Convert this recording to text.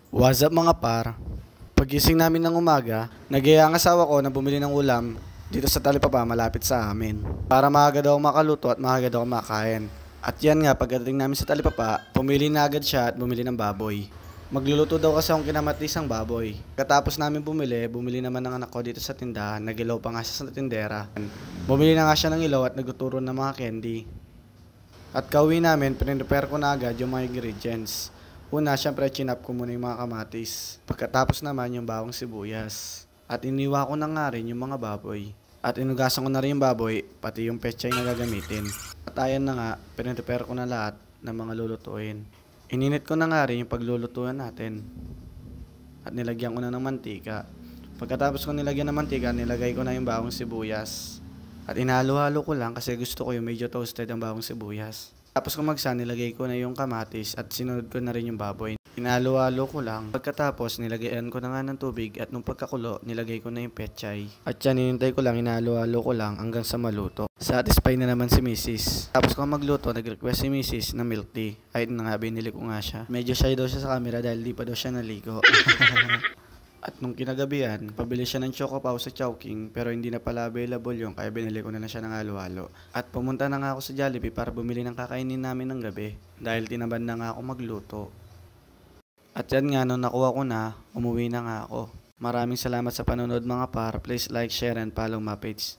What's up mga par? Pagising namin ng umaga, nag-iya ang asawa ko na bumili ng ulam dito sa Talipapa malapit sa amin. Para maaga daw makaluto at maaga daw makain. At yan nga, pagdating namin sa Talipapa, pumili na agad siya at bumili ng baboy. Magluluto daw kasi akong kinamatisang baboy. Katapos namin bumili naman ng anak ko dito sa tindahan, nagilaw pa nga siya sa tindera. Bumili na nga siya ng ilaw at nagtuturo ng mga candy. At kauwi namin, pinrepare ko na agad yung mga ingredients. Una, syempre chinap ko muna yung mga kamatis. Pagkatapos naman yung bawang sibuyas. At iniwa ko na nga rin yung mga baboy. At inugasan ko na rin yung baboy, pati yung pechay na gagamitin. At ayan na nga, pinrepare ko na lahat ng mga lulutuin. Ininit ko na nga rin yung paglulutuan natin. At nilagyan ko na ng mantika. Pagkatapos ko nilagyan ng mantika, nilagay ko na yung bawang sibuyas. At inhalo-halo ko lang kasi gusto ko yung medyo toasted ang bawang sibuyas. Tapos kumagsa, nilagay ko na yung kamatis at sinunod ko na rin yung baboy. Inhalo-halo ko lang. Pagkatapos, nilagyan ko na nga ng tubig at nung pagkakulo, nilagay ko na yung pechay. At yan, hinintay ko lang, inhalo-halo ko lang hanggang sa maluto. Satisfy na naman si Mrs. Tapos kung magluto, nag-request si Mrs. na milk tea. Ay, na nga, binili ko nga siya. Medyo shy daw siya sa camera dahil di pa daw siya naligo. At nung kinagabihan, pabili siya ng Choco Pau sa Chowking pero hindi na pala available yung kaya binili ko na lang siya ng halo-halo. At pumunta na nga ako sa Jollibee para bumili ng kakainin namin ng gabi dahil tinaban na nga ako magluto. At yan nga, nung nakuha ko na, umuwi na nga ako. Maraming salamat sa panonood mga par. Please like, share, and follow my page.